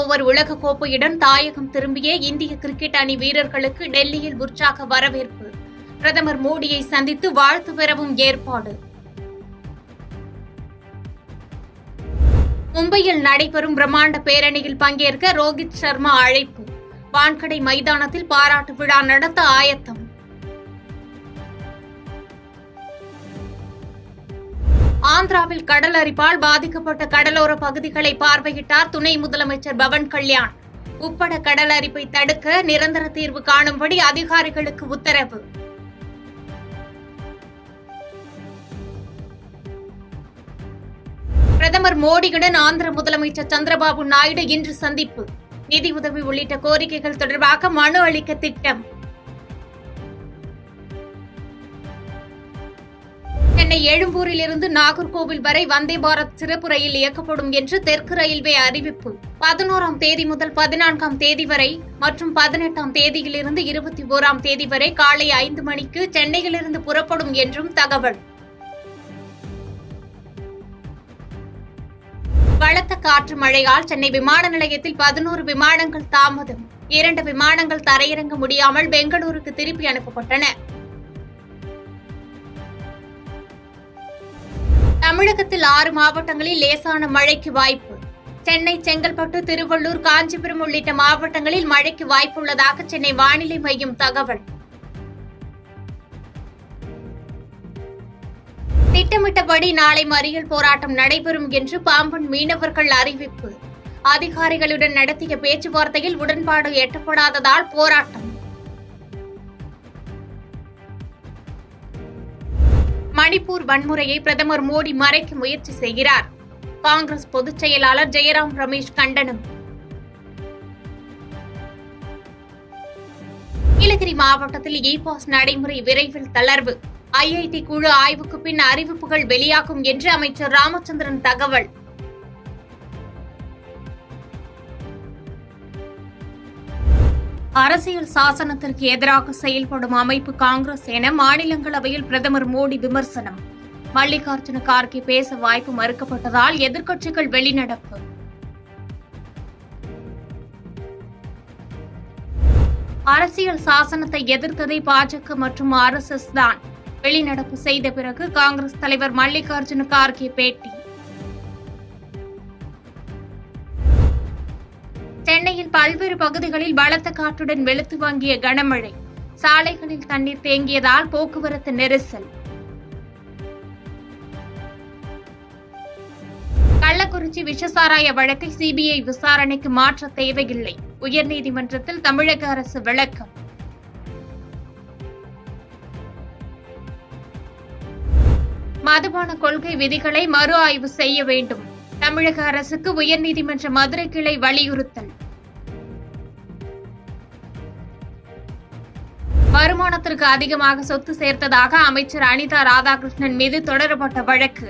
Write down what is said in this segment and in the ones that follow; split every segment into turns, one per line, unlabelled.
Over உலக கோப்பையுடன் தாயகம் திரும்பிய இந்திய கிரிக்கெட் அணி வீரர்களுக்கு டெல்லியில் உற்சாக வரவேற்பு. பிரதமர் மோடியை சந்தித்து வாழ்த்து பெறவும் ஏற்பாடு. மும்பையில் நடைபெறும் பிரம்மாண்ட பேரணியில் பங்கேற்க ரோஹித் சர்மா அழைப்பு. வான்கடை மைதானத்தில் பாராட்டு விழா நடத்த ஆயத்தம். ஆந்திராவில் கடல் அரிப்பால் பாதிக்கப்பட்ட கடலோர பகுதிகளை பார்வையிட்டார் துணை முதலமைச்சர் பவன் கல்யாண். உப்பட கடல் அரிப்பை தடுக்க நிரந்தர தீர்வு காணும்படி அதிகாரிகளுக்கு உத்தரவு. பிரதமர் மோடியுடன் ஆந்திர முதலமைச்சர் சந்திரபாபு நாயுடு இன்று சந்திப்பு. நிதி உதவி உள்ளிட்ட கோரிக்கைகள் தொடர்பாக மனு அளிக்க திட்டம். சென்னை எழும்பூரிலிருந்து நாகர்கோவில் வரை வந்தே பாரத் சிறப்பு ரயில் இயக்கப்படும் என்று தெற்கு ரயில்வே அறிவிப்பு. 11ஆம் தேதி முதல் 14ஆம் தேதி வரை மற்றும் 18ஆம் தேதியிலிருந்து 21ஆம் தேதி வரை காலை 5 மணிக்கு சென்னையிலிருந்து புறப்படும் என்றும் தகவல். பலத்த காற்று மழையால் சென்னை விமான நிலையத்தில் 11 விமானங்கள் தாமதம். 2 விமானங்கள் தரையிறங்க முடியாமல் பெங்களூருக்கு திருப்பி அனுப்பப்பட்டன. தமிழகத்தில் 6 மாவட்டங்களில் லேசான மழைக்கு வாய்ப்பு. சென்னை, செங்கல்பட்டு, திருவள்ளூர், காஞ்சிபுரம் உள்ளிட்ட மாவட்டங்களில் மழைக்கு வாய்ப்புள்ளதாக சென்னை வானிலை மையம் தகவல். திட்டமிட்டபடி நாளை மறியல் போராட்டம் நடைபெறும் என்று பாம்பன் மீனவர்கள் அறிவிப்பு. அதிகாரிகளுடன் நடத்திய பேச்சுவார்த்தையில் உடன்பாடு எட்டப்படாததால் போராட்டம். மணிப்பூர் வன்முறையை பிரதமர் மோடி மறைக்க முயற்சி செய்கிறார். காங்கிரஸ் பொதுச் செயலாளர் ஜெயராம் ரமேஷ் கண்டனம். நீலகிரி மாவட்டத்தில் இ-பாஸ் நடைமுறை விரைவில் தளர்வு. ஐஐடி குழு ஆய்வுக்கு பின் அறிவிப்புகள் வெளியாகும் என்று அமைச்சர் ராமச்சந்திரன் தகவல். அரசியல் சாசனத்திற்கு எதிராக செயல்படும் அமைப்பு காங்கிரஸ் என மாநிலங்களவையில் பிரதமர் மோடி விமர்சனம். மல்லிகார்ஜுன கார்கே பேச வாய்ப்பு மறுக்கப்பட்டதால் எதிர்க்கட்சிகள் வெளிநடப்பு. அரசியல் சாசனத்தை எதிர்த்ததை பாஜக மற்றும் RSS தான். வெளிநடப்பு செய்த பிறகு காங்கிரஸ் தலைவர் மல்லிகார்ஜுன கார்கே பேட்டி. சென்னையில் பல்வேறு பகுதிகளில் பலத்த காற்றுடன் வெளுத்து வாங்கிய கனமழை. சாலைகளில் தண்ணீர் தேங்கியதால் போக்குவரத்து நெரிசல். கள்ளக்குறிச்சி விஷசாராய வழக்கை CBI விசாரணைக்கு மாற்ற தேவையில்லை. உயர்நீதிமன்றத்தில் தமிழக அரசு விளக்கம். மதுபான கொள்கை விதிகளை மறு ஆய்வு செய்ய வேண்டும். தமிழக அரசுக்கு உயர்நீதிமன்ற மதுரை கிளை வலியுறுத்தல். வருமானத்திற்கு அதிகமாக சொத்து சேர்த்ததாக அமைச்சர் அனிதா ராதாகிருஷ்ணன் மீது தொடரப்பட்ட வழக்கு.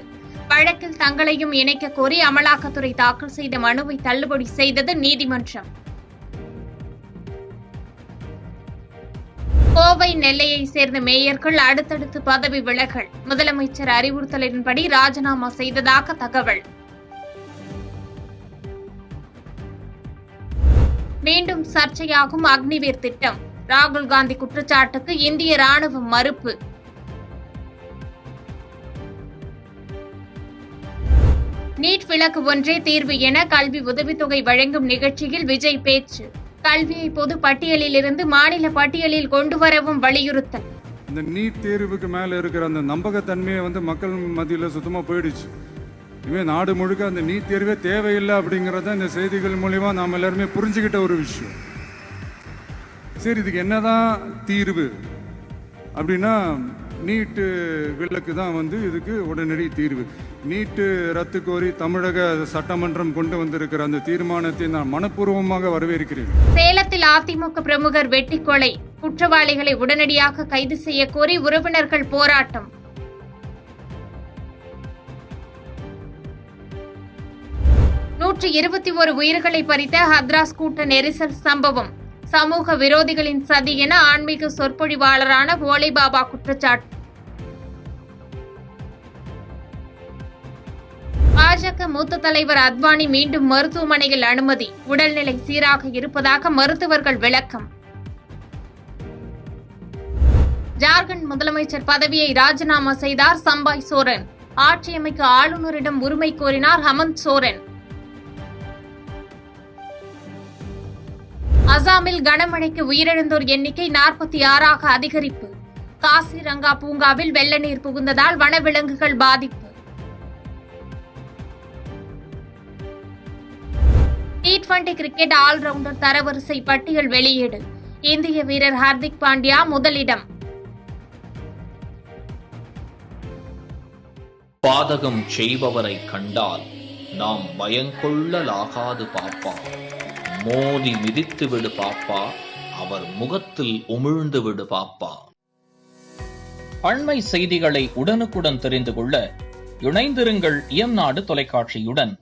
வழக்கில் தங்களையும் இணைக்க கோரி அமலாக்கத்துறை தாக்கல் செய்த மனுவை தள்ளுபடி செய்தது நீதிமன்றம். கோவை, நெல்லையை சேர்ந்த மேயர்கள் அடுத்தடுத்து பதவி விலகல். முதலமைச்சர் அறிவுறுத்தலின்படி ராஜினாமா செய்ததாக தகவல். மீண்டும் சர்ச்சையாகும் அக்னிவீர் திட்டம். ராகுல் காந்தி குற்றச்சாட்டுக்கு இந்திய ராணுவம் மறுப்பு. நீட் விலக்கு ஒன்றே தீர்வு என கல்வி உதவித்தொகை வழங்கும் நிகழ்ச்சியில் விஜய் பேச்சு. கல்வியை பொது பட்டியலில் இருந்து மாநில பட்டியலில் கொண்டு வரவும் வலியுறுத்தல்.
இந்த நீட் தேர்வுக்கு மேல இருக்கிற அந்த நம்பகத்தன்மையை மக்கள் மத்தியில சுத்தமா போயிடுச்சு. இனிமே நாடு முழுக்க அந்த நீட் தேர்வே தேவையில்லை அப்படிங்கிறத இந்த செய்திகள் மூலியமா நாம் எல்லாருமே புரிஞ்சுக்கிட்ட ஒரு விஷயம். சரி, இதுக்கு என்னதான் தீர்வு அப்படின்னா நீட்டு விலக்கு தான் இதுக்கு உடனடி தீர்வு. நீட்டு ரத்து கோரி தமிழக சட்டமன்றம் கொண்டு வந்திருக்கிற அந்த தீர்மானத்தை நான் மனப்பூர்வமாக வரவேற்கிறேன்.
சேலத்தில் அதிமுக பிரமுகர் வெட்டி கொலை. குற்றவாளிகளை உடனடியாக கைது செய்ய கோரி உறவினர்கள் போராட்டம். நூற்று 21 உயிர்களை பறித்த ஹத்ராஸ் கூட்ட நெரிசல் சம்பவம். சமூக விரோதிகளின் சதி என ஆன்மீக சொற்பொழிவாளரான போலே பாபா குற்றச்சாட்டு. பாஜக மூத்த தலைவர் அத்வானி மீண்டும் மருத்துவமனையில் அனுமதி, உடல்நிலை சீராக இருப்பதாக மருத்துவர்கள் விளக்கம். ஜார்க்கண்ட் முதலமைச்சர் பதவியை ராஜினாமா செய்தார் சம்பாய் சோரன். ஆட்சி அமைக்க ஆளுநரிடம் உரிமை கோரினார் ஹமந்த் சோரன். அசாமில் கனமழைக்கு உயிரிழந்தோர் எண்ணிக்கை 46ஆக அதிகரிப்பு. காசிரங்கா பூங்காவில் வெள்ள நீர் புகுந்ததால் வனவிலங்குகள் பாதிப்பு. T20 கிரிக்கெட் ஆல்ரவுண்டர் தரவரிசை பட்டியல் வெளியீடு. இந்திய வீரர் ஹர்திக் பாண்டியா முதலிடம்.
பாதகம் செய்பவரை கண்டால் நாம் பயங்கொள்ளலாகாது பாப்பா. மோதி மிதித்து விடு பாப்பா, அவர் முகத்தில் உமிழ்ந்து விடு பாப்பா. அண்மை செய்திகளை உடனுக்குடன் தெரிந்து கொள்ள இணைந்திருங்கள் இயம்நாடு தொலைக்காட்சியுடன்.